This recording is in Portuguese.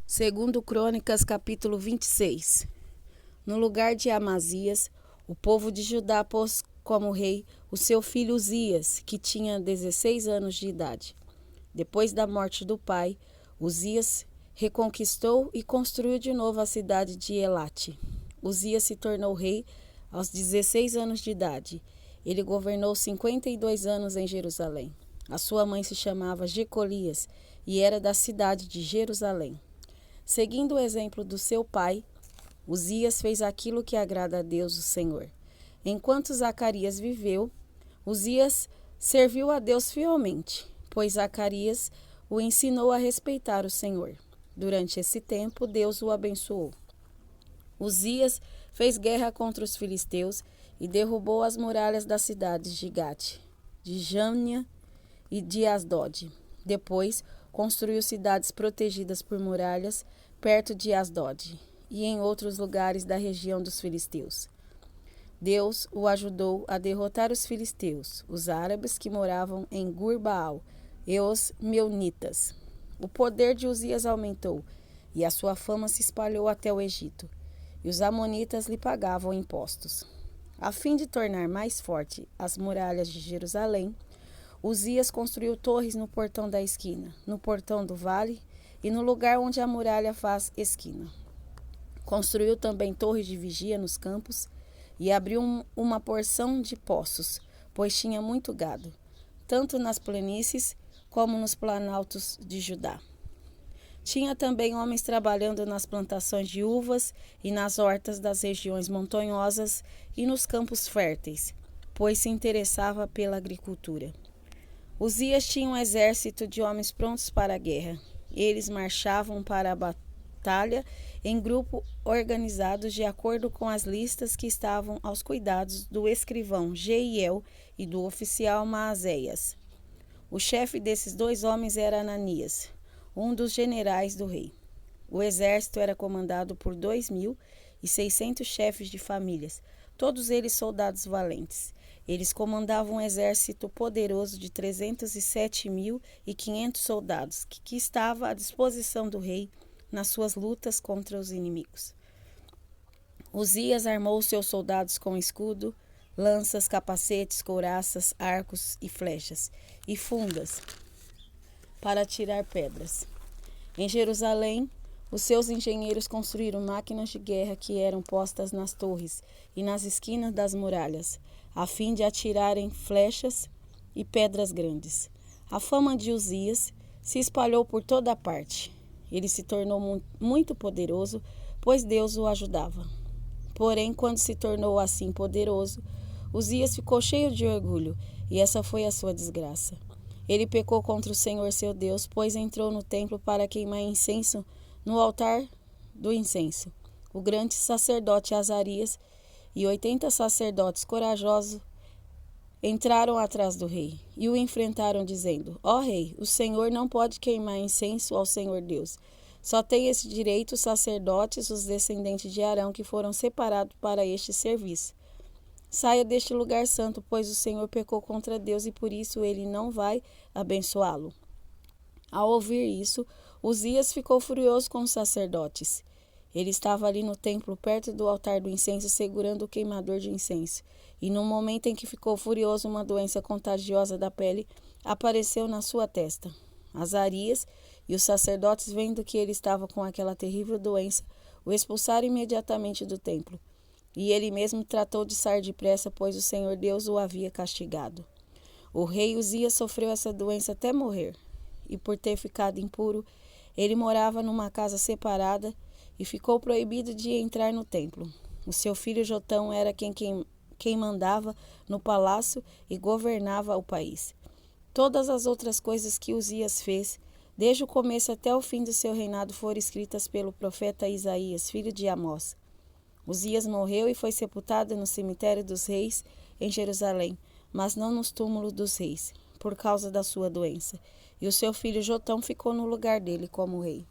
Segundo Crônicas, capítulo 26. No lugar de Amazias, o povo de Judá pôs como rei o seu filho Uzias, que tinha 16 anos de idade. Depois da morte do pai, Uzias reconquistou e construiu de novo a cidade de Elate. Uzias se tornou rei aos 16 anos de idade. Ele governou 52 anos em Jerusalém. A sua mãe se chamava Jecolias e era da cidade de Jerusalém. Seguindo o exemplo do seu pai, Uzias fez aquilo que agrada a Deus, o Senhor. Enquanto Zacarias viveu, Uzias serviu a Deus fielmente, pois Zacarias o ensinou a respeitar o Senhor. Durante esse tempo, Deus o abençoou. Uzias fez guerra contra os filisteus e derrubou as muralhas das cidades de Gate, de Jânia e de Asdod. Depois, construiu cidades protegidas por muralhas perto de Asdod e em outros lugares da região dos filisteus. Deus o ajudou a derrotar os filisteus, os árabes que moravam em Gur-Baal e os meunitas. O poder de Uzias aumentou e a sua fama se espalhou até o Egito, e os amonitas lhe pagavam impostos. A fim de tornar mais forte as muralhas de Jerusalém, Uzias construiu torres no portão da esquina, no portão do vale e no lugar onde a muralha faz esquina. Construiu também torres de vigia nos campos e abriu uma porção de poços, pois tinha muito gado, tanto nas planícies como nos planaltos de Judá. Tinha também homens trabalhando nas plantações de uvas e nas hortas das regiões montanhosas e nos campos férteis, pois se interessava pela agricultura. Uzias tinha um exército de homens prontos para a guerra. Eles marchavam para a batalha em grupo organizados de acordo com as listas que estavam aos cuidados do escrivão Jeiel e do oficial Maazéias. O chefe desses dois homens era Ananias, um dos generais do rei. O exército era comandado por 2.600 chefes de famílias, todos eles soldados valentes. Eles comandavam um exército poderoso de 307.500 soldados, que estava à disposição do rei nas suas lutas contra os inimigos. Uzias armou seus soldados com escudo, lanças, capacetes, couraças, arcos e flechas, e fundas para atirar pedras. Em Jerusalém, os seus engenheiros construíram máquinas de guerra que eram postas nas torres e nas esquinas das muralhas, a fim de atirarem flechas e pedras grandes. A fama de Uzias se espalhou por toda a parte. Ele se tornou muito poderoso, pois Deus o ajudava. Porém, quando se tornou assim poderoso, Uzias ficou cheio de orgulho, e essa foi a sua desgraça. Ele pecou contra o Senhor seu Deus, pois entrou no templo para queimar incenso no altar do incenso. O grande sacerdote Azarias e 80 sacerdotes corajosos entraram atrás do rei e o enfrentaram, dizendo: Ó rei, o Senhor não pode queimar incenso ao Senhor Deus. Só tem esse direito os sacerdotes, os descendentes de Arão, que foram separados para este serviço. Saia deste lugar santo, pois o Senhor pecou contra Deus e por isso ele não vai abençoá-lo. Ao ouvir isso, Uzias ficou furioso com os sacerdotes. Ele estava ali no templo, perto do altar do incenso, segurando o queimador de incenso. E no momento em que ficou furioso, uma doença contagiosa da pele apareceu na sua testa. Azarias e os sacerdotes, vendo que ele estava com aquela terrível doença, o expulsaram imediatamente do templo. E ele mesmo tratou de sair depressa, pois o Senhor Deus o havia castigado. O rei Uzias sofreu essa doença até morrer. E por ter ficado impuro, ele morava numa casa separada e ficou proibido de entrar no templo. O seu filho Jotão era quem mandava no palácio e governava o país. Todas as outras coisas que Uzias fez, desde o começo até o fim do seu reinado, foram escritas pelo profeta Isaías, filho de Amós. Uzias morreu e foi sepultado no cemitério dos reis em Jerusalém, mas não nos túmulos dos reis, por causa da sua doença. E o seu filho Jotão ficou no lugar dele como rei.